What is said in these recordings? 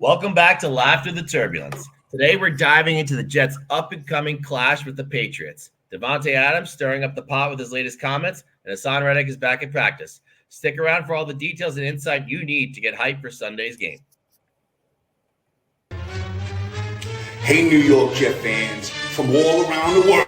Welcome back to Laughter the Turbulence. Today we're diving into the Jets' up-and-coming clash with the Patriots. Davante Adams stirring up the pot with his latest comments, and Hassan Reddick is back in practice. Stick around for all the details and insight you need to get hyped for Sunday's game. Hey, New York Jet fans from all around the world.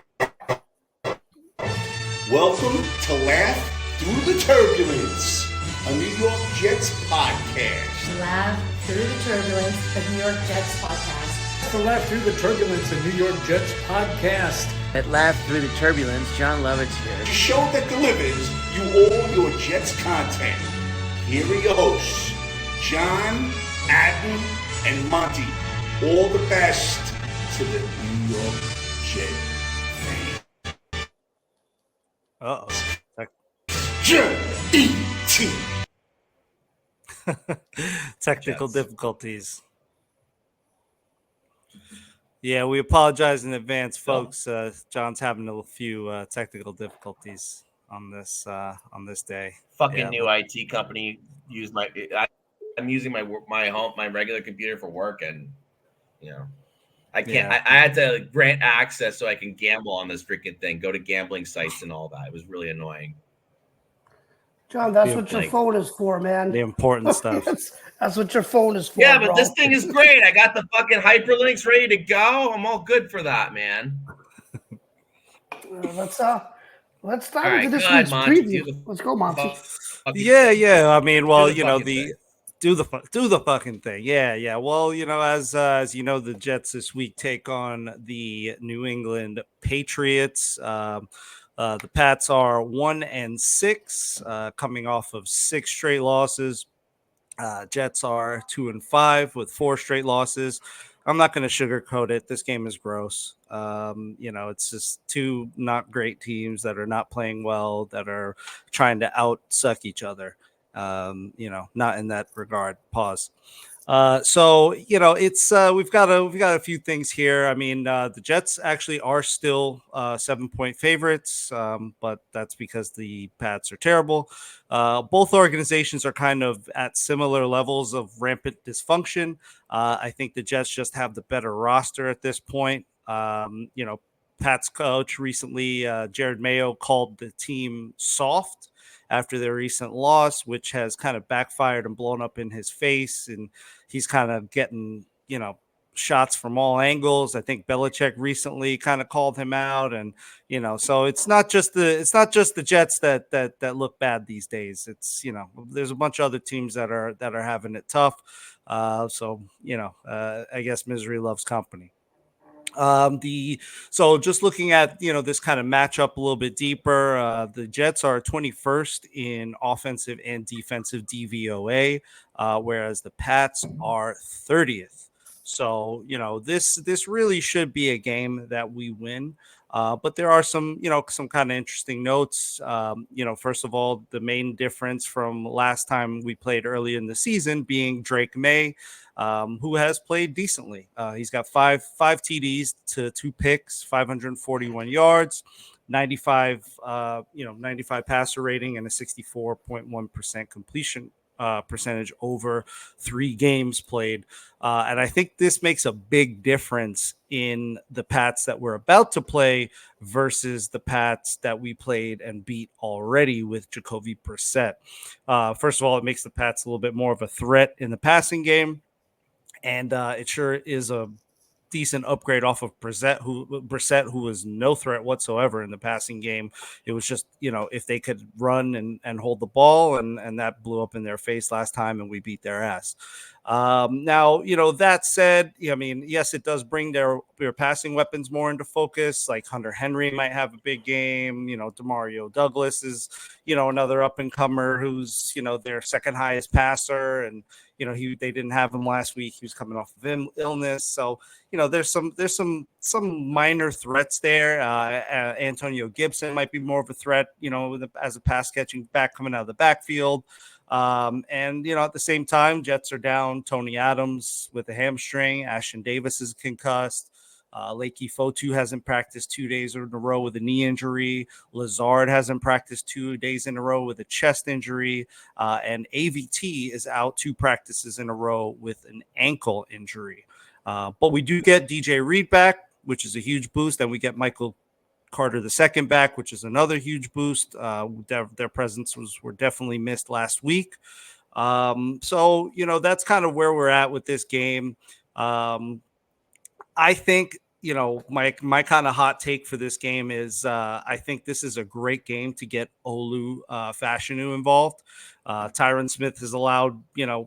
Welcome to Laugh Through the Turbulence, a New York Jets podcast. Laugh Through the Turbulence, the New York Jets podcast. To Laugh Through the Turbulence, a New York Jets podcast. At Laugh Through the Turbulence, John Lovitz here. The show that delivers you all your Jets content. Here are your hosts, John, Adam, and Monty. All the best to the New York Jet fan. Uh-oh. J-E-T. Technical difficulties. Yeah, we apologize in advance, folks. John's having a few technical difficulties on this day. New IT company used I'm using my regular computer for work, and I can't. Yeah. I had to grant access so I can gamble on this freaking thing. Go to gambling sites and all that. It was really annoying. John, that's what your phone is for, man. The important stuff. That's what your phone is for. Yeah, but bro. this thing is great. I got the fucking hyperlinks ready to go. I'm all good for that, man. Let's dive into this go ahead, week's Monty. preview. Let's go, Monty. Yeah. I mean, well, Do the fucking thing. Yeah. Well, as you know, the Jets this week take on the New England Patriots. The Pats are 1-6, coming off of 6 straight losses. Jets are 2-5 with 4 straight losses. I'm not going to sugarcoat it. This game is gross. It's just 2 not great teams that are not playing well, that are trying to out-suck each other. Not in that regard. Pause. It's we've got a few things here. I mean, the Jets actually are still 7-point favorites, but that's because the Pats are terrible. Both organizations are kind of at similar levels of rampant dysfunction. I think the Jets just have the better roster at this point. Pat's coach recently, Jared Mayo, called the team soft after their recent loss, which has kind of backfired and blown up in his face. And he's kind of getting, shots from all angles. I think Belichick recently kind of called him out. And, so it's not just the Jets that look bad these days. It's, there's a bunch of other teams that are having it tough. I guess misery loves company. So just looking at this kind of matchup a little bit deeper, the Jets are 21st in offensive and defensive DVOA, whereas the Pats are 30th. So this really should be a game that we win. But there are some kind of interesting notes. First of all, the main difference from last time we played early in the season being Drake May, who has played decently. He's got five TDs to 2 picks, 541 yards, 95 passer rating, and a 64.1% completion percentage over 3 games played. And I think this makes a big difference in the Pats that we're about to play versus the Pats that we played and beat already with Jacoby Brissett. First of all, it makes the Pats a little bit more of a threat in the passing game. And it sure is a decent upgrade off of Brissett, who was no threat whatsoever in the passing game. It was just, if they could run and hold the ball, and that blew up in their face last time, and we beat their ass. Now, that said, I mean, yes, it does bring their passing weapons more into focus. Like Hunter Henry might have a big game. Demario Douglas is, another up and comer who's, their second highest passer. And, they didn't have him last week. He was coming off of illness. So, there's some minor threats there. Antonio Gibson might be more of a threat, as a pass catching back coming out of the backfield. At the same time, Jets are down Tony Adams with a hamstring. Ashton Davis is concussed. Leaky Fotu hasn't practiced 2 days in a row with a knee injury. Lazard hasn't practiced 2 days in a row with a chest injury. And AVT is out 2 practices in a row with an ankle injury. But we do get DJ Reed back, which is a huge boost. And we get Michael Carter II back, which is another huge boost. Their presence were definitely missed last week. So, that's kind of where we're at with this game. I think, my kind of hot take for this game is I think this is a great game to get Olu Fashanu involved. Tyron Smith has allowed,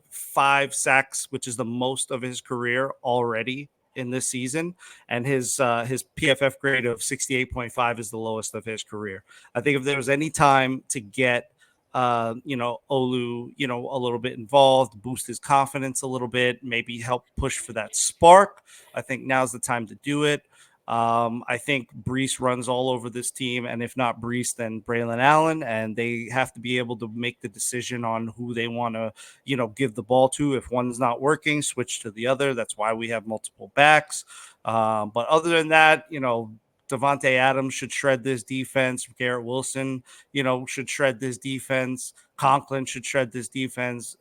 5 sacks, which is the most of his career already in this season, and his PFF grade of 68.5 is the lowest of his career. I think if there was any time to get Olu, a little bit involved, boost his confidence a little bit, maybe help push for that spark, I think now's the time to do it. I think Brees runs all over this team, and if not Brees, then Braylon Allen, and they have to be able to make the decision on who they want to, give the ball to. If one's not working, switch to the other. That's why we have multiple backs. But other than that, Davante Adams should shred this defense. Garrett Wilson, should shred this defense. Conklin should shred this defense,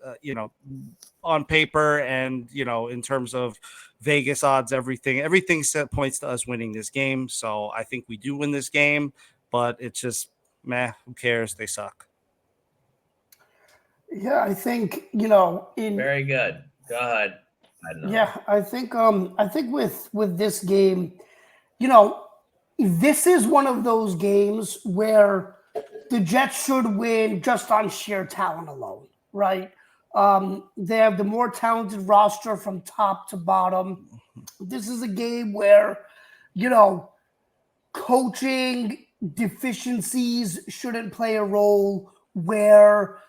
on paper and, in terms of Vegas odds, everything points to us winning this game. So I think we do win this game, but it's just, who cares? They suck. Yeah, I think, Very good. Go ahead. Yeah, I think with this game, this is one of those games where the Jets should win just on sheer talent alone, right? They have the more talented roster from top to bottom. This is a game where, coaching deficiencies shouldn't play a role, where,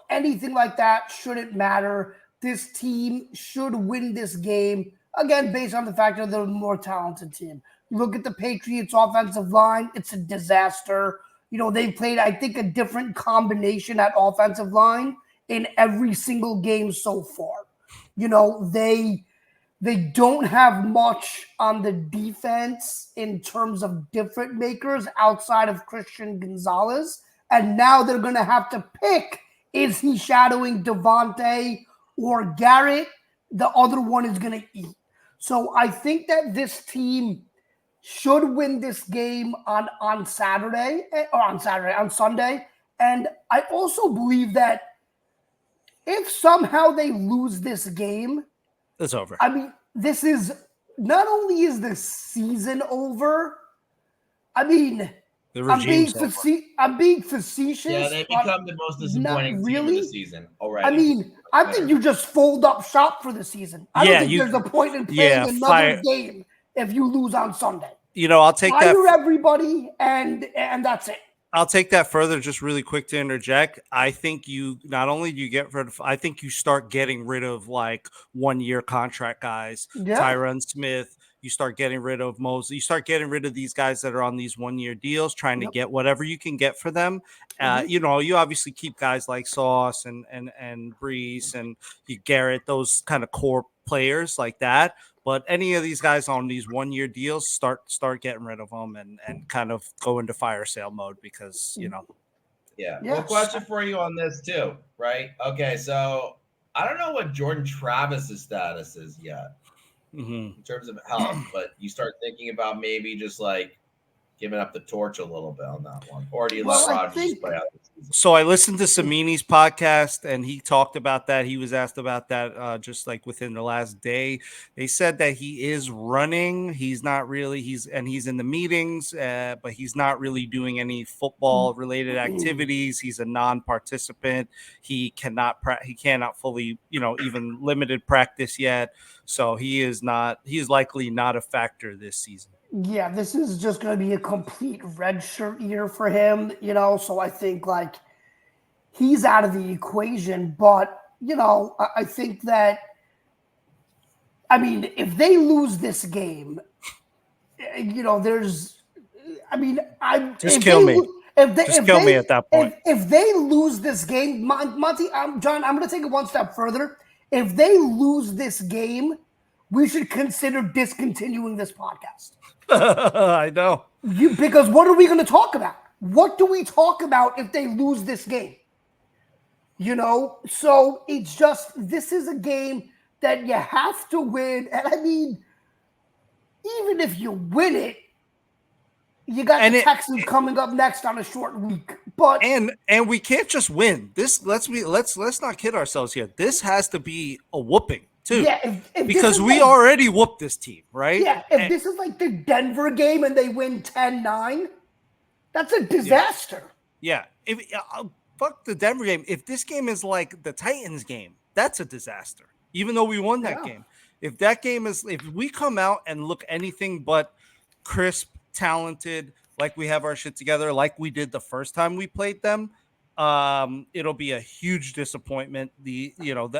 anything like that shouldn't matter. This team should win this game, again, based on the fact that they're the more talented team. Look at the Patriots offensive line. It's a disaster. They've played, I think, a different combination at offensive line in every single game so far. They don't have much on the defense in terms of difference makers outside of Christian Gonzalez. And now they're going to have to pick, is he shadowing Davante or Garrett? The other one is going to eat. So I think that this team should win this game on Sunday. And I also believe that if somehow they lose this game, it's over. I mean, this is not only is the season over, I mean, I'm being facetious. Yeah, they become the most disappointing team of the season already. I mean, I think you just fold up shop for the season. I don't think there's a point in playing another game if you lose on Sunday. I'll take that. Fire everybody, and that's it. I'll take that further, just really quick to interject. I think you not only do you get rid of, I think you start getting rid of like 1-year contract guys, Tyron Smith. You start getting rid of Mosley. You start getting rid of these guys that are on these 1-year deals, trying to get whatever you can get for them. You obviously keep guys like Sauce and Brees and Garrett, those kind of core players like that. But any of these guys on these 1-year deals, start getting rid of them and kind of go into fire sale mode because, Yeah. Well, question for you on this too, right? Okay, so I don't know what Jordan Travis's status is yet in terms of health, but you start thinking about maybe just like giving up the torch a little bit on that one, or do you let Rodgers play out the season? So I listened to Samini's podcast, and he talked about that. He was asked about that just like within the last day. They said that he is running. He's not really. He's in the meetings, but he's not really doing any football-related activities. He's a non-participant. He cannot fully, even limited practice yet. So he is likely not a factor this season. Yeah, this is just going to be a complete redshirt year for him, so I think, like, he's out of the equation. But, I think that, if they lose this game, there's – Just kill me. Kill me at that point. If they lose this game, Monty, John, I'm going to take it one step further. If they lose this game, we should consider discontinuing this podcast. I know. Because what are we going to talk about? What do we talk about if they lose this game? So it's just, this is a game that you have to win. And I mean, even if you win it, you got the Texans coming up next on a short week. But and we can't just win. Let's not kid ourselves here. This has to be a whooping too. Yeah, because we already whooped this team, right? Yeah, if this is like the Denver game and they win 10-9, that's a disaster. Yeah. Fuck the Denver game. If this game is like the Titans game, that's a disaster. Even though we won that game. If we come out and look anything but crisp, talented, like we have our shit together, like we did the first time we played them, it'll be a huge disappointment. The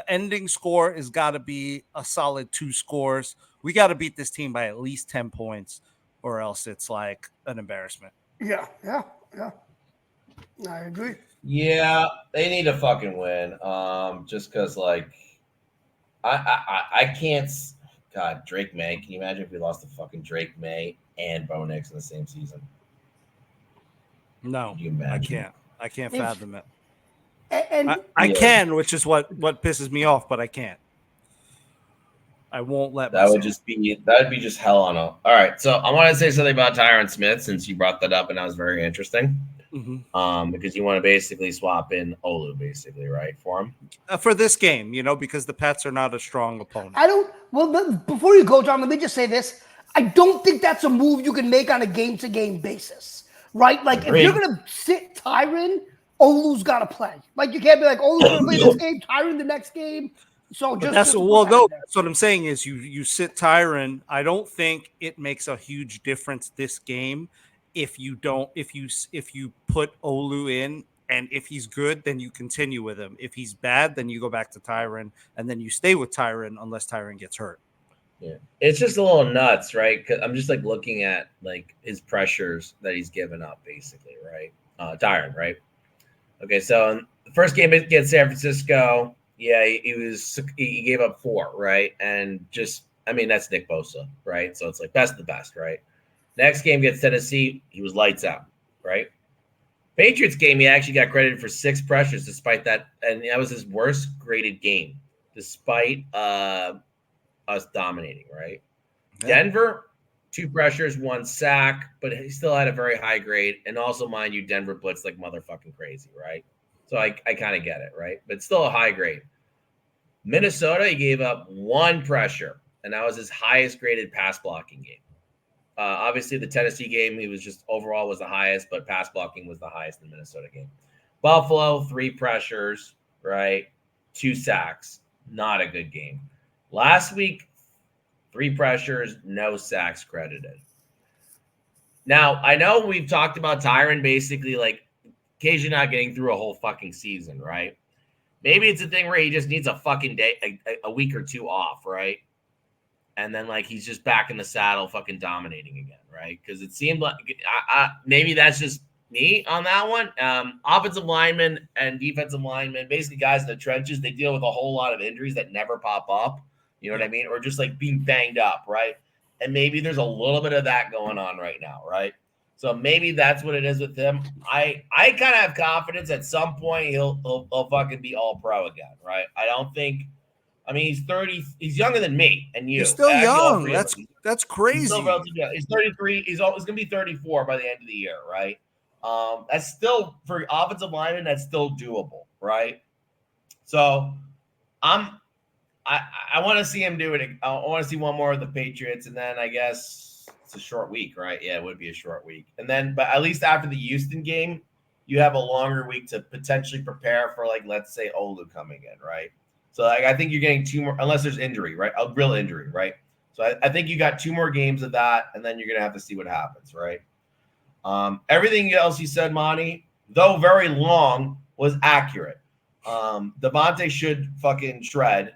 ending score has got to be a solid 2 scores. We got to beat this team by at least 10 points, or else it's like an embarrassment. Yeah. I agree. Yeah, they need to fucking win. Just because, like, I can't. God, Drake May. Can you imagine if we lost to fucking Drake May and Bo Nix in the same season? No, I can't. I can't fathom it. And I can, which is what pisses me off, but I can't. I won't let that would be just hell on a. All right, so I want to say something about Tyron Smith since you brought that up, and that was very interesting. Mm-hmm. Because you want to basically swap in Olu, basically, right, for him for this game, because the Pats are not a strong opponent. Before you go, John, let me just say this: I don't think that's a move you can make on a game-to-game basis, right? Like, if you're gonna sit Tyron, Olu's got to play. Like, you can't be like, Olu's gonna play this game, Tyron the next game. So that's what I'm saying is you sit Tyron. I don't think it makes a huge difference this game if you put Olu in, and if he's good, then you continue with him. If he's bad, then you go back to Tyron, and then you stay with Tyron unless Tyron gets hurt. Yeah, it's just a little nuts, right? Because I'm just like looking at like his pressures that he's given up, basically, right? Tyron, right? Okay, so in the first game against San Francisco, yeah, he gave up 4, right? And that's Nick Bosa, right? So it's like best of the best, right? Next game against Tennessee, he was lights out, right? Patriots game, he actually got credited for 6 pressures despite that, and that was his worst graded game, despite us dominating, right? Yeah. Denver, 2 pressures, 1 sack, but he still had a very high grade. And also, mind you, Denver blitzed like motherfucking crazy, right? So I kind of get it, right? But still a high grade. Minnesota, he gave up 1 pressure, and that was his highest graded pass blocking game. Obviously, the Tennessee game, he was just overall was the highest, but pass blocking was the highest in the Minnesota game. Buffalo, 3 pressures, right? 2 sacks. Not a good game. Last week, 3 pressures, no sacks credited. Now, I know we've talked about Tyron basically like occasionally not getting through a whole fucking season, right? Maybe it's a thing where he just needs a fucking day, a week or 2 off, right? And then, like, he's just back in the saddle fucking dominating again, right? Because it seemed like maybe that's just me on that one. Offensive linemen and defensive linemen, basically guys in the trenches, they deal with a whole lot of injuries that never pop up. You know what I mean? Or just, like, being banged up, right? And maybe there's a little bit of that going on right now, right? So maybe that's what it is with him. I kind of have confidence at some point he'll fucking be all pro again, right? I don't think – I mean, he's 30. He's younger than me and you. He's still young. That's crazy. He's 33. He's always going to be 34 by the end of the year, right? That's still for offensive lineman. That's still doable, right? So, I want to see him do it. I want to see one more of the Patriots, and then I guess it's a short week, right? Yeah, it would be a short week, and then but at least after the Houston game, you have a longer week to potentially prepare for, like, let's say Olu coming in, right? So, like, I think you're getting 2 more, unless there's injury, right? A real injury, right? So I think you got 2 more games of that, and then you're going to have to see what happens, right? Everything else you said, Monty, though very long, was accurate. Davante should fucking shred.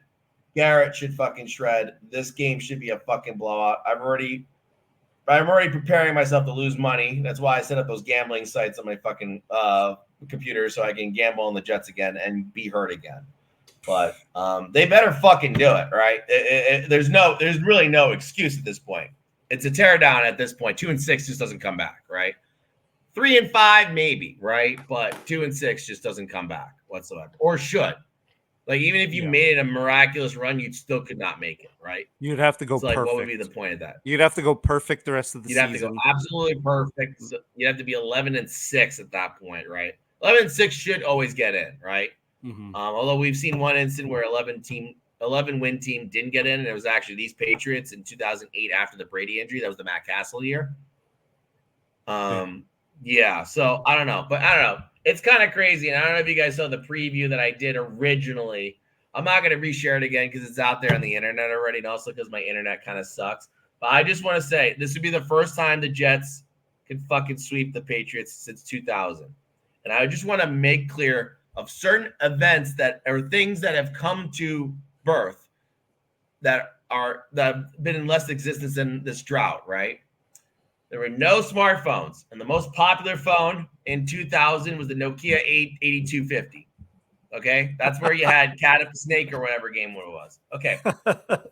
Garrett should fucking shred. This game should be a fucking blowout. I'm already preparing myself to lose money. That's why I set up those gambling sites on my fucking computer so I can gamble on the Jets again and be hurt again. But they better fucking do it, right? There's really no excuse at this point. It's a tear down at this point. 2-6 just doesn't come back, right? 3-5 maybe, right? But 2-6 just doesn't come back whatsoever, or should. Like, even if you made it a miraculous run, you still could not make it, right? You'd have to go perfect. Like, what would be the point of that? You'd have to go perfect the rest of the season. You'd have to go absolutely perfect. You'd have to be 11-6 at that point, right? 11-6 should always get in, right? Mm-hmm. Although we've seen one instant where 11-win team didn't get in, and it was actually these Patriots in 2008 after the Brady injury. That was the Matt Castle year. Yeah, so I don't know. It's kind of crazy, and I don't know if you guys saw the preview that I did originally. I'm not going to reshare it again because it's out there on the internet already, and also because my internet kind of sucks. But I just want to say this would be the first time the Jets could fucking sweep the Patriots since 2000. And I just want to make clear of certain events that are things that have come to birth that have been in less existence than this drought, right? There were no smartphones, and the most popular phone in 2000 was the Nokia 8250. Okay, that's where you had Cat Up the Snake or whatever game it was. Okay,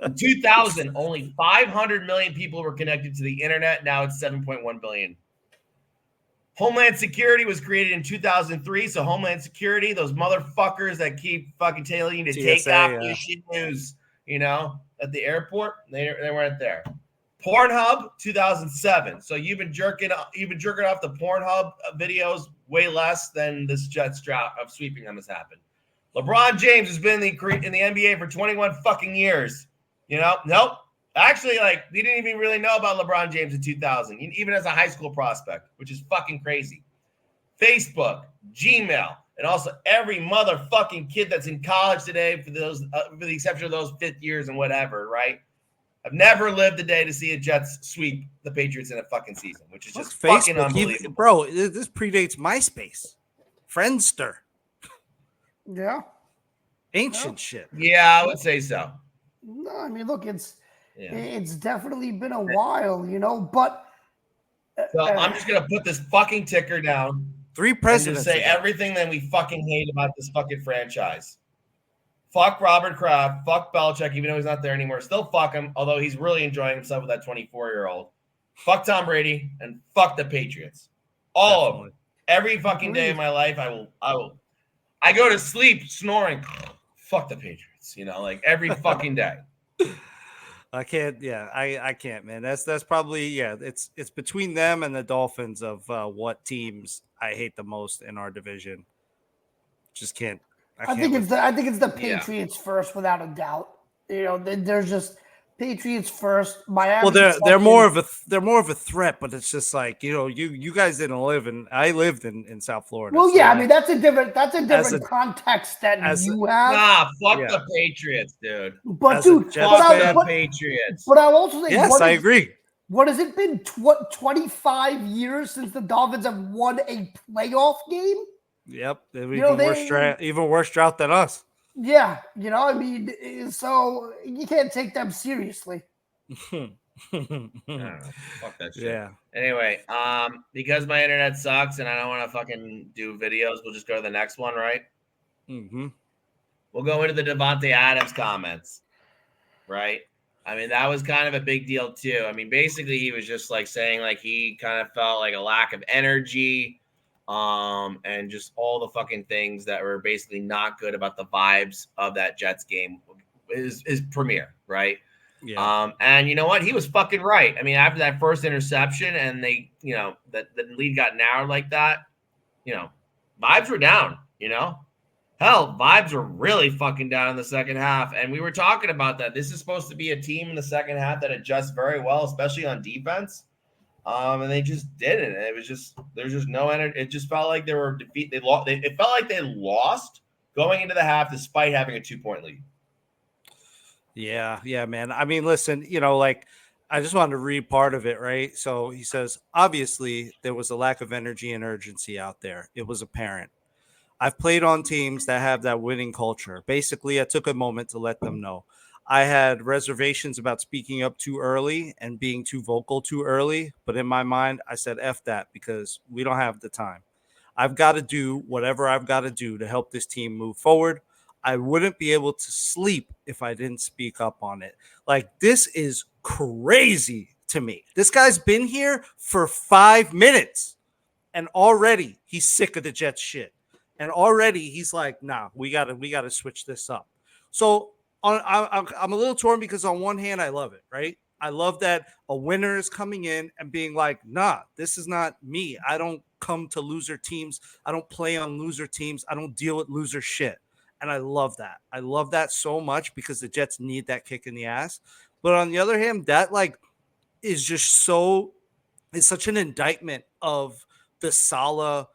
in 2000, only 500 million people were connected to the internet. Now it's 7.1 billion. Homeland Security was created in 2003. So Homeland Security, those motherfuckers that keep fucking telling you to take off your shit news, at the airport, they weren't there. Pornhub, 2007. So you've been jerking off the Pornhub videos way less than this Jets drought of sweeping them has happened. LeBron James has been in the NBA for 21 fucking years. Nope. Actually, we didn't even really know about LeBron James in 2000, even as a high school prospect, which is fucking crazy. Facebook, Gmail, and also every motherfucking kid that's in college today, for the exception of those fifth years and whatever, right? I've never lived a day to see a Jets sweep the Patriots in a fucking season, which is just fucking unbelievable. Bro, this predates MySpace. Friendster. Yeah. Ancient shit. Yeah, I would say so. No, I mean, look, it's definitely been a while, but so I'm just gonna put this fucking ticker down. 3 presidents. And just say everything that we fucking hate about this fucking franchise. Fuck Robert Kraft. Fuck Belichick, even though he's not there anymore. Still fuck him, although he's really enjoying himself with that 24-year-old. Fuck Tom Brady and fuck the Patriots. All of them. Every fucking day of my life, I go to sleep snoring. Fuck the Patriots, every fucking day. I can't. Yeah, I can't, man. That's probably It's between them and the Dolphins of what teams I hate the most in our division. Just can't. I think it's the Patriots first, without a doubt. There's just Patriots first. Miami. Well, they're more of a threat, but it's just like you guys didn't live in. I lived in South Florida. Well, yeah, I mean that's a different context that you have. Nah, fuck the Patriots, dude. But fuck the Patriots. But I'll also say, yes, I agree. What has it been? 25 years since the Dolphins have won a playoff game? Yep, even worse drought than us. Yeah, I mean, so you can't take them seriously. Fuck that shit. Yeah. Anyway, because my internet sucks and I don't want to fucking do videos, we'll just go to the next one, right? Mm-hmm. We'll go into the Davante Adams comments, right? I mean, that was kind of a big deal too. I mean, basically, he was just saying he kind of felt like a lack of energy. And just all the fucking things that were basically not good about the vibes of that Jets game is premiere, right? Yeah. And you know what? He was fucking right. I mean, after that first interception and they, that the lead got narrowed like that, vibes were down, Hell, vibes were really fucking down in the second half. And we were talking about that. This is supposed to be a team in the second half that adjusts very well, especially on defense. And they just didn't. There's just no energy. It just felt like they were defeat. They lost. It felt like they lost going into the half despite having a 2-point lead. Yeah, man. I mean, listen, I just wanted to read part of it, right? So he says, obviously, there was a lack of energy and urgency out there. It was apparent. I've played on teams that have that winning culture. Basically, I took a moment to let them know. I had reservations about speaking up too early and being too vocal too early, but in my mind, I said, F that, because we don't have the time. I've got to do whatever I've got to do to help this team move forward. I wouldn't be able to sleep if I didn't speak up on it. Like, this is crazy to me. This guy's been here for 5 minutes and already he's sick of the Jets shit. And already he's like, nah, we gotta switch this up. So I'm a little torn because on one hand, I love it, right? I love that a winner is coming in and being like, nah, this is not me. I don't come to loser teams. I don't play on loser teams. I don't deal with loser shit. And I love that. I love that so much because the Jets need that kick in the ass. But on the other hand, that like is just it's such an indictment of the Saleh,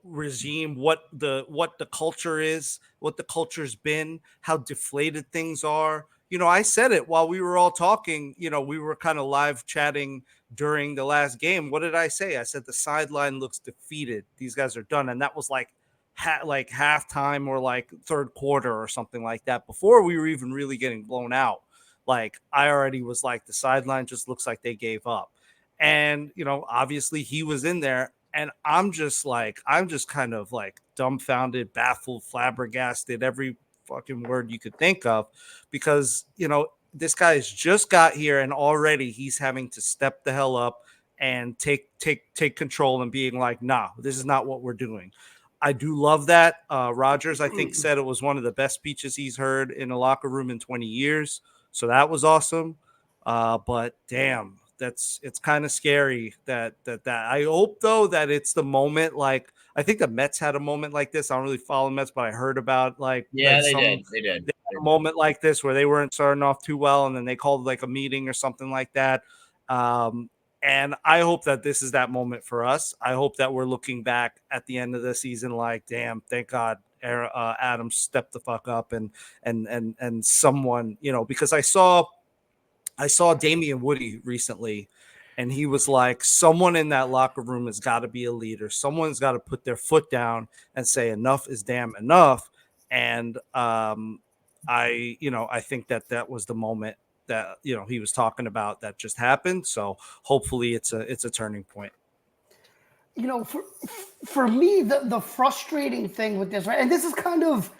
regime, what the culture is, what the culture's been, how deflated things are. I said it while we were all talking, we were kind of live chatting during the last game. What did I say? I said the sideline looks defeated. These guys are done. And that was like halftime or like third quarter or something like that, before we were even really getting blown out. Like, I already was like, the sideline just looks like they gave up. And, obviously he was in there. And I'm just kind of like dumbfounded, baffled, flabbergasted, every fucking word you could think of, because, this guy has just got here and already he's having to step the hell up and take control and being like, nah, this is not what we're doing. I do love that. Rodgers, I think, said it was one of the best speeches he's heard in a locker room in 20 years. So that was awesome. But damn, it's kind of scary that I hope though that it's the moment. Like, I think the Mets had a moment like this. I don't really follow the Mets, but I heard about like, yeah, they did. They had a moment like this where they weren't starting off too well, and then they called like a meeting or something like that. And I hope that this is that moment for us. I hope that we're looking back at the end of the season like, damn, thank God Adams stepped the fuck up and someone, because I saw Damian Woody recently, and he was like, someone in that locker room has got to be a leader. Someone's got to put their foot down and say enough is damn enough. And I think that was the moment that he was talking about that just happened. So hopefully it's a turning point. For me, the frustrating thing with this, right, and this is kind of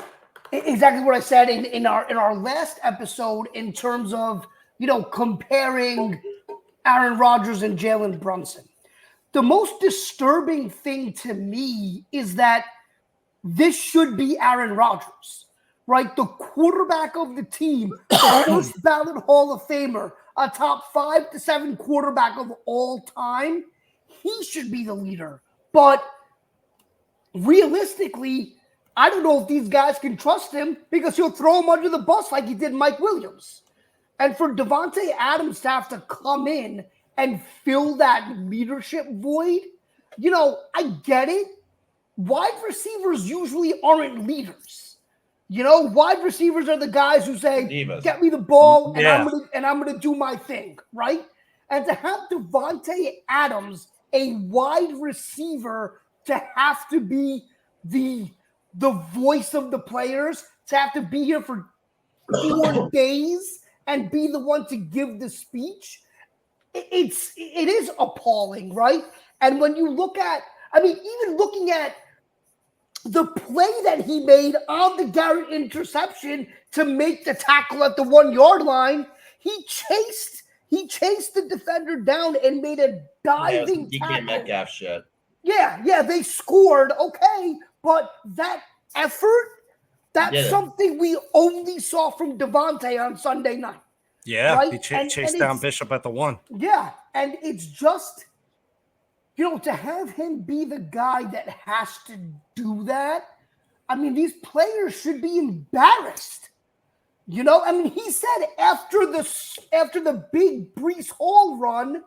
exactly what I said in our last episode in terms of comparing Aaron Rodgers and Jalen Brunson. The most disturbing thing to me is that this should be Aaron Rodgers, right? The quarterback of the team, the first ballot Hall of Famer, a top 5 to 7 quarterback of all time. He should be the leader. But realistically, I don't know if these guys can trust him because he'll throw him under the bus like he did Mike Williams. And for Davante Adams to have to come in and fill that leadership void, I get it. Wide receivers usually aren't leaders. Wide receivers are the guys who say, Divas. Get me the ball and I'm gonna do my thing, right? And to have Davante Adams, a wide receiver, to have to be the voice of the players, to have to be here for 4 days and be the one to give the speech, it is appalling, right? And when you look at, even looking at the play that he made on the Garrett interception to make the tackle at the 1 yard line, he chased the defender down and made a diving tackle. DK Metcalf shit. Yeah, they scored, okay, but that effort, that's something we only saw from Davante on Sunday night. Yeah, right? He chased down Bishop at the 1. Yeah, and it's just, to have him be the guy that has to do that, these players should be embarrassed. He said after the big Breece Hall run,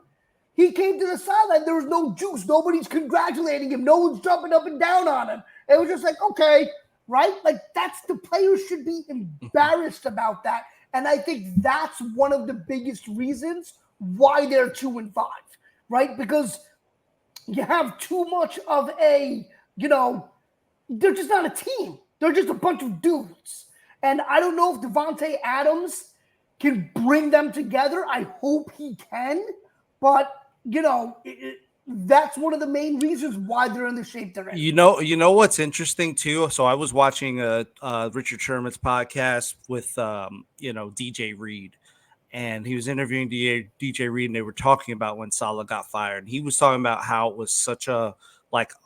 he came to the sideline. There was no juice. Nobody's congratulating him. No one's jumping up and down on him. It was just like, okay, right? Like, the players should be embarrassed about that. And I think that's one of the biggest reasons why they're 2-5, right? Because you have too much of a, they're just not a team. They're just a bunch of dudes. And I don't know if Davante Adams can bring them together. I hope he can. But, that's one of the main reasons why they're in the shape they're in. You know what's interesting too. So I was watching Richard Sherman's podcast with DJ Reed, and he was interviewing DJ Reed, and they were talking about when Saleh got fired. And he was talking about how it was such a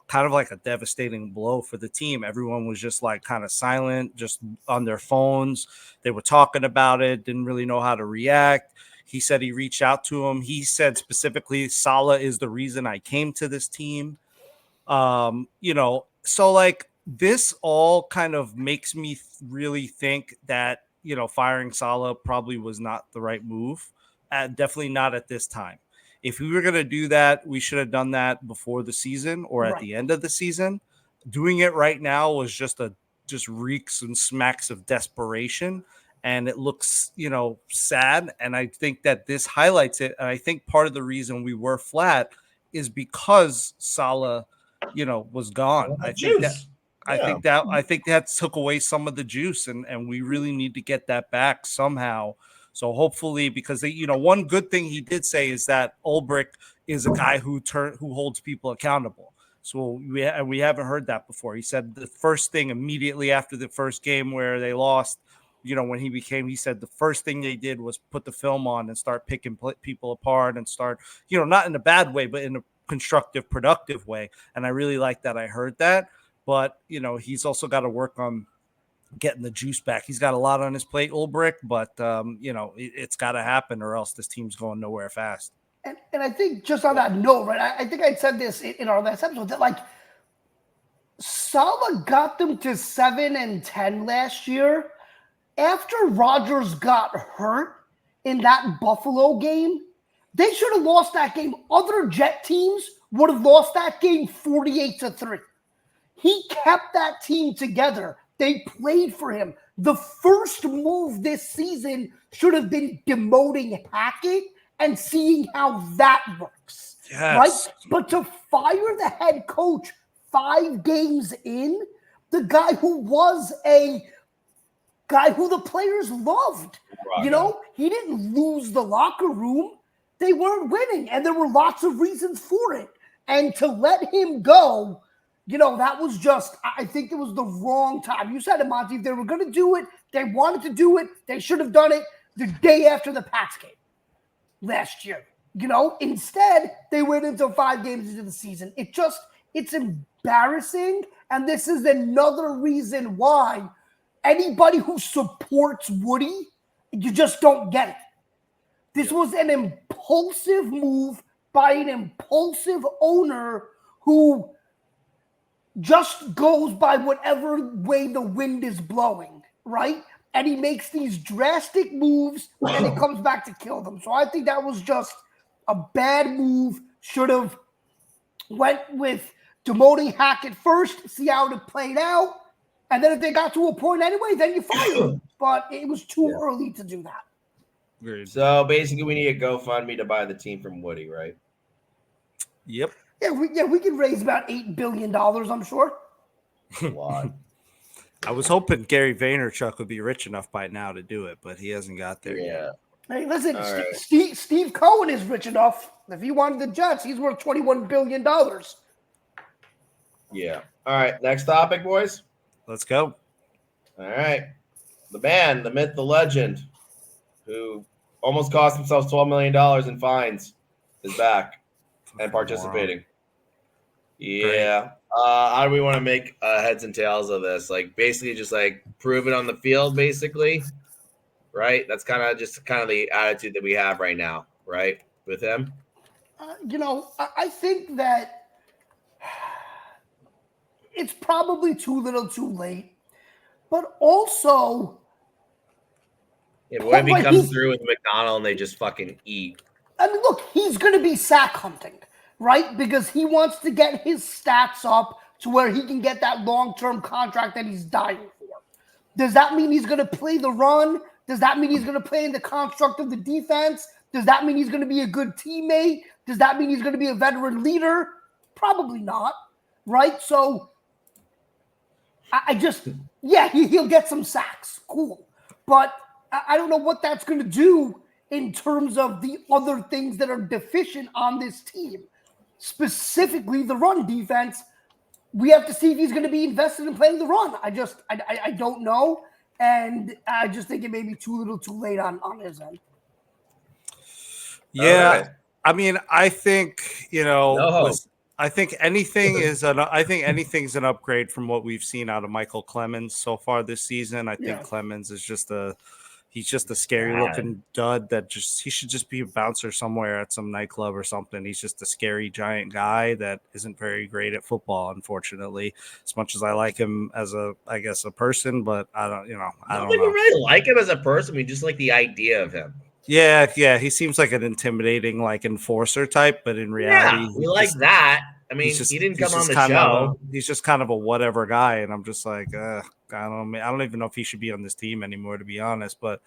kind of like a devastating blow for the team. Everyone was just like kind of silent, just on their phones. They were talking about it, didn't really know how to react. He said he reached out to him. He said specifically, Saleh is the reason I came to this team. So like this all kind of makes me really think that, firing Saleh probably was not the right move. Definitely not at this time. If we were going to do that, we should have done that before the season or at the end of the season. Doing it right now was just reeks and smacks of desperation. And it looks, sad. And I think that this highlights it. And I think part of the reason we were flat is because Saleh, was gone. I think that took away some of the juice, and we really need to get that back somehow. So hopefully, because one good thing he did say is that Ulbrich is a guy who holds people accountable. So we haven't heard that before. He said the first thing immediately after the first game where they lost, when he said the first thing they did was put the film on and start picking people apart and start, not in a bad way, but in a constructive, productive way. And I really like that. I heard that, but he's also got to work on getting the juice back. He's got a lot on his plate, Ulbrich, but it's got to happen or else this team's going nowhere fast. And I think just on that note, right, I think I said this in our last episode that like Saleh got them to 7-10 last year. After Rodgers got hurt in that Buffalo game, they should have lost that game. Other Jet teams would have lost that game 48-3. He kept that team together. They played for him. The first move this season should have been demoting Hackett and seeing how that works. Yes. Right? But to fire the head coach 5 games in, the guy who was a guy who the players loved, he didn't lose the locker room. They weren't winning, and there were lots of reasons for it. And to let him go, that was I think it was the wrong time. You said it, Monty. If they were going to do it, they wanted to do it, they should have done it the day after the Pats game last year. Instead, they went into 5 games into the season. It's embarrassing. And this is another reason why anybody who supports Woody, you just don't get it. This was an impulsive move by an impulsive owner who just goes by whatever way the wind is blowing, right? And he makes these drastic moves, and it comes back to kill them. So I think that was just a bad move. Should have went with demoting Hackett first, see how it played out. And then if they got to a point anyway, then you fire them. But it was too early to do that. Agreed. So basically, we need a GoFundMe to buy the team from Woody, right? Yep. We can raise about $8 billion, I'm sure. A lot. I was hoping Gary Vaynerchuk would be rich enough by now to do it, but he hasn't got there yet. Hey, listen, Right. Steve Cohen is rich enough. If he wanted the Jets, he's worth $21 billion. Yeah. All right. Next topic, boys. Let's go. All right. The man, the myth, the legend, who almost cost himself $12 million in fines, is back and participating. Yeah. How do we want to make heads and tails of this? Like, basically just like prove it on the field, basically. Right? That's kind of the attitude that we have right now, right? With him. I think that it's probably too little too late. But also, Yeah, but what if he comes through with McDonald and they just fucking eat? I mean, look, he's going to be sack hunting, right? Because he wants to get his stats up to where he can get that long-term contract that he's dying for. Does that mean he's going to play the run? Does that mean he's going to play in the construct of the defense? Does that mean he's going to be a good teammate? Does that mean he's going to be a veteran leader? Probably not, right? So he'll get some sacks. Cool. But I don't know what that's going to do in terms of the other things that are deficient on this team. specifically the run defense. We have to see if he's going to be invested in playing the run. I don't know. And I just think it may be too little too late on his end. Yeah. Right. I mean, I think, No hope. I think anything's an upgrade from what we've seen out of Michael Clemens so far this season. I think Clemens is just a scary looking dud that he should just be a bouncer somewhere at some nightclub or something. He's just a scary giant guy that isn't very great at football, unfortunately, as much as I like him as a person, but I don't know. Really like him as a person. We just like the idea of him. Yeah. He seems like an intimidating, like enforcer type, but in reality, we like that. I mean, he didn't come on the show. He's just kind of a whatever guy, and I'm just like, I don't even know if he should be on this team anymore, to be honest. But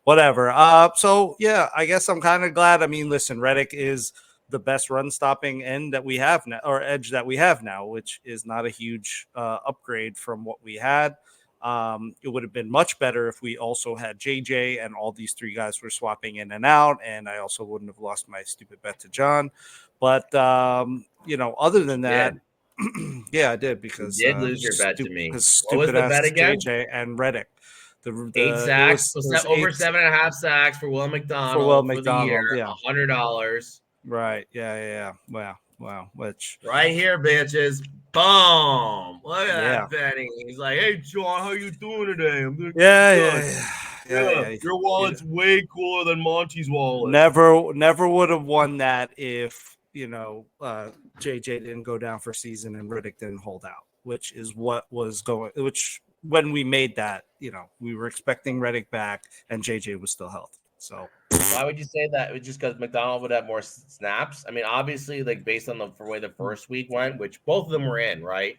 whatever. So yeah, I guess I'm kind of glad. I mean, listen, Reddick is the best run-stopping end that we have now, or edge that we have now, which is not a huge upgrade from what we had. It would have been much better if we also had JJ and all these three guys were swapping in and out, and I also wouldn't have lost my stupid bet to John. But other than that, yeah, I did, because you did lose your bet to me. What was the bet again? JJ and Reddick. The 8 sacks, over 7.5 sacks for Will McDonald for the year. Yeah, $100. Right. Yeah. Wow. Which right here, bitches. Boom. Look at that, Benny. He's like, hey, John, how you doing today? I'm doing good. Yeah. Your wallet's way cooler than Monty's wallet. Never would have won that if, JJ didn't go down for season and Reddick didn't hold out, which is what was when we made that, we were expecting Reddick back and JJ was still healthy. So why would you say that? It was just because McDonald would have more snaps. I mean, obviously, like based on the way the first week went, which both of them were in, right?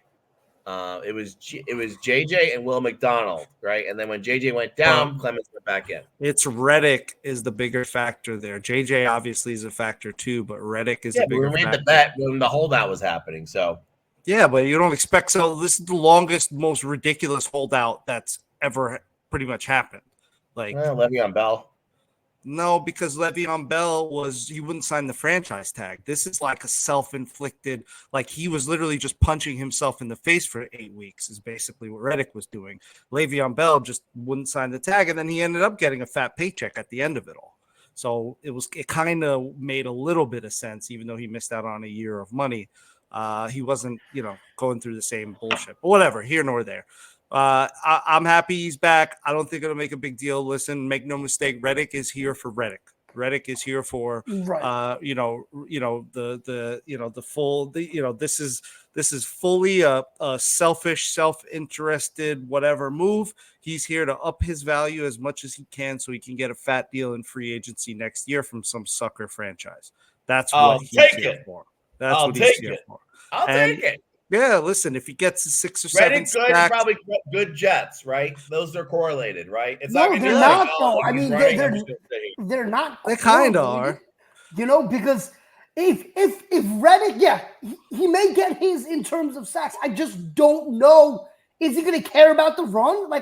It was JJ and Will McDonald, right? And then when JJ went down, Clemens went back in. It's Reddick is the bigger factor there. JJ obviously is a factor too, but Reddick is a bigger factor. We made the bet when the holdout was happening, so. Yeah, but you don't expect so. This is the longest, most ridiculous holdout that's ever pretty much happened. Like Le'Veon Bell. No, because Le'Veon Bell he wouldn't sign the franchise tag. This is like a self-inflicted, like he was literally just punching himself in the face for 8 weeks is basically what Reddick was doing. Le'Veon Bell just wouldn't sign the tag, and then he ended up getting a fat paycheck at the end of it all. So it kind of made a little bit of sense, even though he missed out on a year of money. He wasn't, going through the same bullshit. But whatever, here nor there. I'm happy he's back. I don't think it'll make a big deal. Listen, make no mistake, Reddick is here for Reddick. Reddick is here for this is fully a selfish, self-interested, whatever move. He's here to up his value as much as he can so he can get a fat deal in free agency next year from some sucker franchise. That's what he's here for. That's what he's here for. I'll take it. Yeah, listen, if he gets 6 or 7 sacks, probably good Jets, right? Those are correlated, right? It's they're not though. I mean, they're not. They kind of are. Because if Reddick, he may get his in terms of sacks. I just don't know. Is he going to care about the run?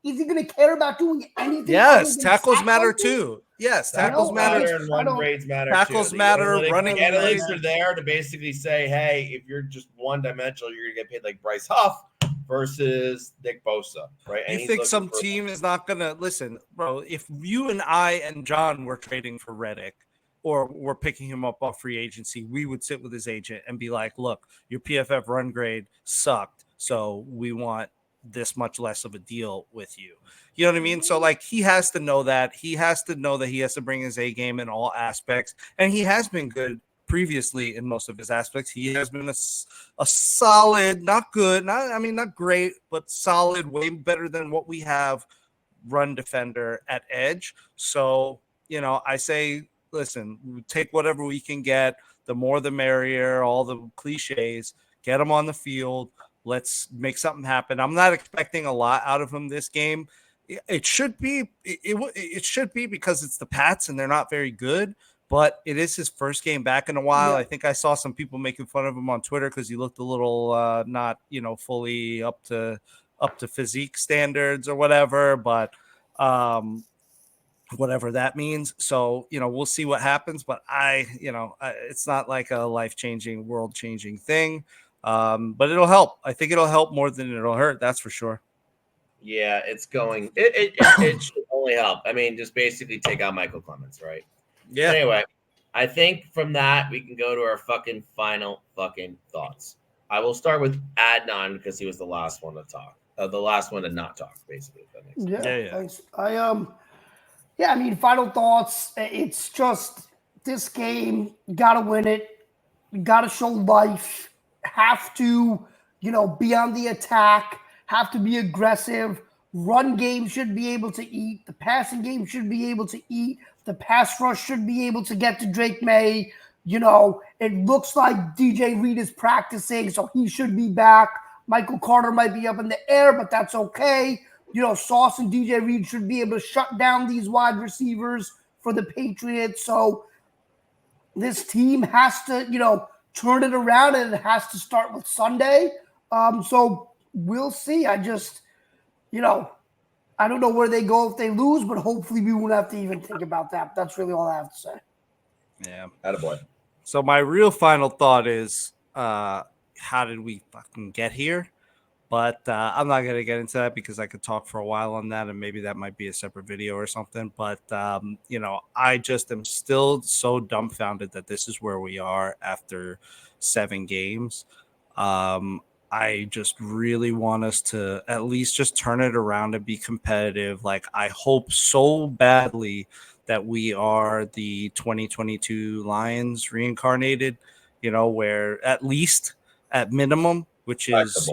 Is he going to care about doing anything? Yes, tackles matter too. Yes, tackles matter. And run grades matter. Tackles matter. Running analytics are there to basically say, hey, if you're just one-dimensional, you're going to get paid like Bryce Huff versus Nick Bosa, right? You think some team is not going to listen, bro? If you and I and John were trading for Reddick, or we're picking him up off free agency, we would sit with his agent and be like, look, your PFF run grade sucked, so we want this much less of a deal with you. You know what I mean? So like he has to know that. He has to know that he has to bring his A game in all aspects. And he has been good previously in most of his aspects. He has been a solid, not good, not great, but solid, way better than what we have run defender at edge. So, I say, listen, take whatever we can get. The more the merrier, all the cliches, get him on the field. Let's make something happen. I'm not expecting a lot out of him this game. It should be. It should be because it's the Pats and they're not very good. But it is his first game back in a while. Yeah. I think I saw some people making fun of him on Twitter because he looked a little not fully up to physique standards or whatever. But whatever that means. So, we'll see what happens, but it's not like a life-changing, world-changing thing. But it'll help. I think it'll help more than it'll hurt. That's for sure. Yeah, it's going. It should only help. I mean, just basically take out Michael Clemens, right? Yeah. Anyway, I think from that we can go to our fucking final fucking thoughts. I will start with Adnan because he was the last one to talk, the last one to not talk, basically. If that makes sense. Yeah. Thanks. I mean, final thoughts. It's just this game. Gotta win it. Gotta show life. Have to, be on the attack. Have to be aggressive. Run game should be able to eat. The passing game should be able to eat. The pass rush should be able to get to Drake May. It looks like DJ Reed is practicing, so he should be back. Michael Carter might be up in the air, but that's okay. Sauce and DJ Reed should be able to shut down these wide receivers for the Patriots. So this team has to, turn it around, and it has to start with Sunday. So we'll see. I just, I don't know where they go if they lose, but hopefully we won't have to even think about that. That's really all I have to say. Yeah. Attaboy. So my real final thought is, how did we fucking get here? But I'm not going to get into that because I could talk for a while on that, and maybe that might be a separate video or something. But, I just am still so dumbfounded that this is where we are after 7 games. I just really want us to at least just turn it around and be competitive. Like, I hope so badly that we are the 2022 Lions reincarnated, where at least at minimum, which is,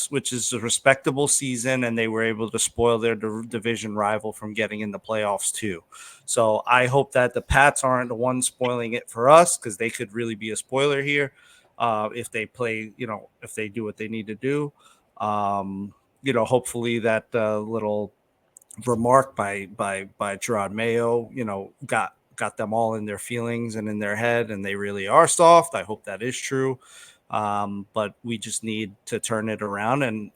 which is a respectable season, and they were able to spoil their division rival from getting in the playoffs too. So I hope that the Pats aren't the ones spoiling it for us, because they could really be a spoiler here if they play, if they do what they need to do. Hopefully that little remark by Gerard Mayo, got them all in their feelings and in their head, and they really are soft. I hope that is true. But we just need to turn it around. And,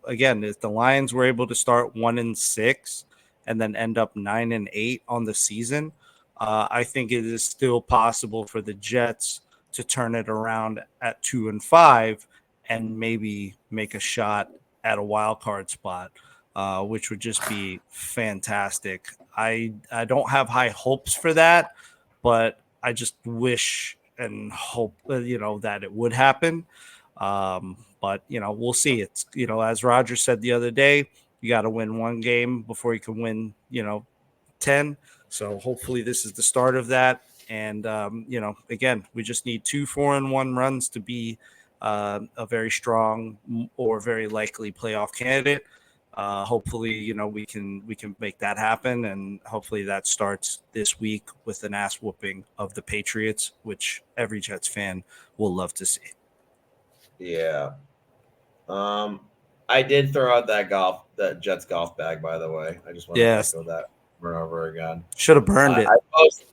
again, if the Lions were able to start 1-6 and then end up 9-8 on the season, I think it is still possible for the Jets to turn it around at 2-5 and maybe make a shot at a wild card spot, which would just be fantastic. I don't have high hopes for that, but I just wish and hope that it would happen. But we'll see. It's, as Roger said the other day, you got to win 1 game before you can win 10. So hopefully this is the start of that. And again, we just need 2 4-1 runs to be a very strong or very likely playoff candidate. Hopefully, we can make that happen, and hopefully that starts this week with an ass whooping of the Patriots, which every Jets fan will love to see. Yeah. I did throw out that Jets golf bag, by the way. I just want to echo that over and over again. Should have burned it.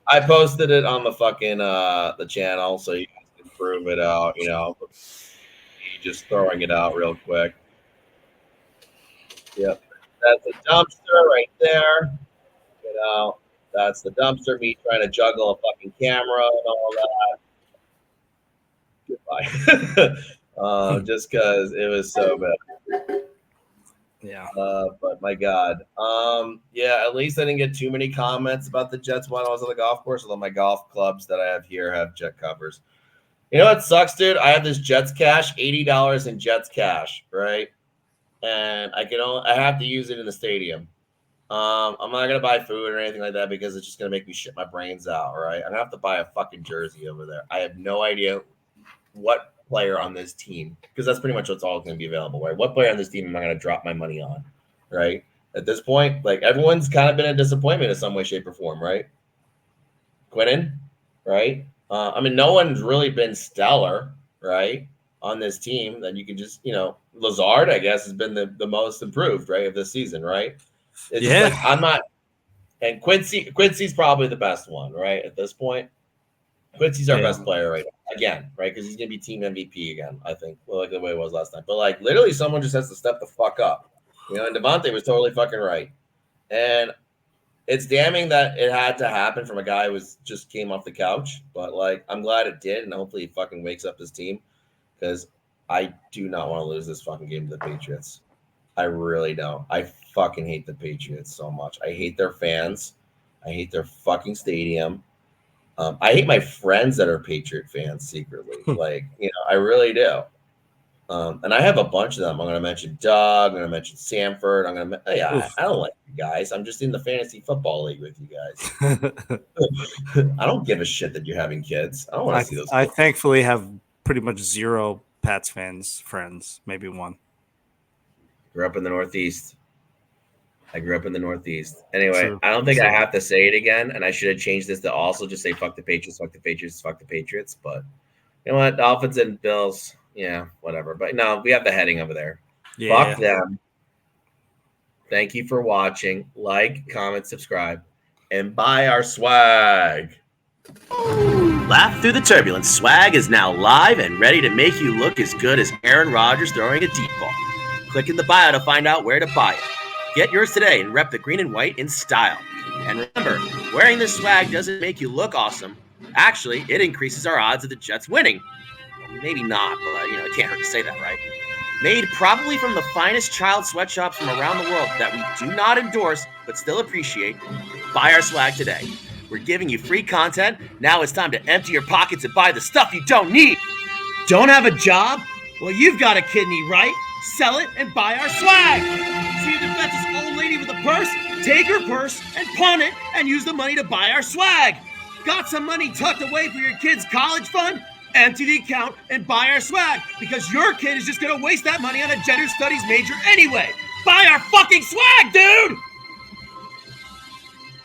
I posted it on the fucking the channel, so you guys can prove it out. Just throwing it out real quick. Yep, that's a dumpster right there. That's the dumpster. Me trying to juggle a fucking camera and all that. Goodbye. Just because it was so bad. Yeah. But my God. Yeah, at least I didn't get too many comments about the Jets when I was on the golf course, although my golf clubs that I have here have Jet covers. You know what sucks, dude? I have this Jets cash, $80 in Jets cash, right? And I have to use it in the stadium. I'm not gonna buy food or anything like that because it's just gonna make me shit my brains out. Right? I'm gonna have to buy a fucking jersey over there. I have no idea what player on this team, because that's pretty much what's all gonna be available. Right? What player on this team am I gonna drop my money on? Right? At this point, like, everyone's kind of been a disappointment in some way, shape, or form. Right? Quinnen, right? No one's really been stellar, right, on this team that you can just, Lazard, I guess, has been the most improved, right, of this season, right? It's just like, I'm not, and Quincy's probably the best one, right, at this point. Quincy's our best player right now, again, right, because he's going to be team MVP again, I think, like the way it was last time. But, like, literally someone just has to step the fuck up, and Davante was totally fucking right. And it's damning that it had to happen from a guy who just came off the couch. But like, I'm glad it did, and hopefully he fucking wakes up his team because I do not want to lose this fucking game to the Patriots. I really don't. I fucking hate the Patriots so much. I hate their fans. I hate their fucking stadium. I hate my friends that are Patriot fans secretly. Like, I really do. And I have a bunch of them. I'm going to mention Doug. I'm going to mention Sanford. I don't like you guys. I'm just in the fantasy football league with you guys. I don't give a shit that you're having kids. I don't want to see those kids. I thankfully have pretty much zero Pats friends, maybe one. Grew up in the Northeast. Anyway, True. I don't think I have to say it again, and I should have changed this to also just say fuck the Patriots, fuck the Patriots, fuck the Patriots. But you know what? Dolphins and Bills, yeah, whatever. But no, we have the heading over there. Yeah. Fuck them. Thank you for watching. Like, comment, subscribe, and buy our swag. Laugh through the turbulence. Swag is now live and ready to make you look as good as Aaron Rodgers throwing a deep ball. Click in the bio to find out where to buy it. Get yours today and rep the green and white in style. And remember, wearing this swag doesn't make you look awesome. Actually, it increases our odds of the Jets winning. Well, maybe not, but it can't hurt to say that, right? Made probably from the finest child sweatshops from around the world that we do not endorse but still appreciate. Buy our swag today. We're giving you free content. Now it's time to empty your pockets and buy the stuff you don't need. Don't have a job? Well, you've got a kidney, right? Sell it and buy our swag. See a defenseless old lady with a purse? Take her purse and pawn it and use the money to buy our swag. Got some money tucked away for your kid's college fund? Empty the account and buy our swag because your kid is just going to waste that money on a gender studies major anyway. Buy our fucking swag, dude!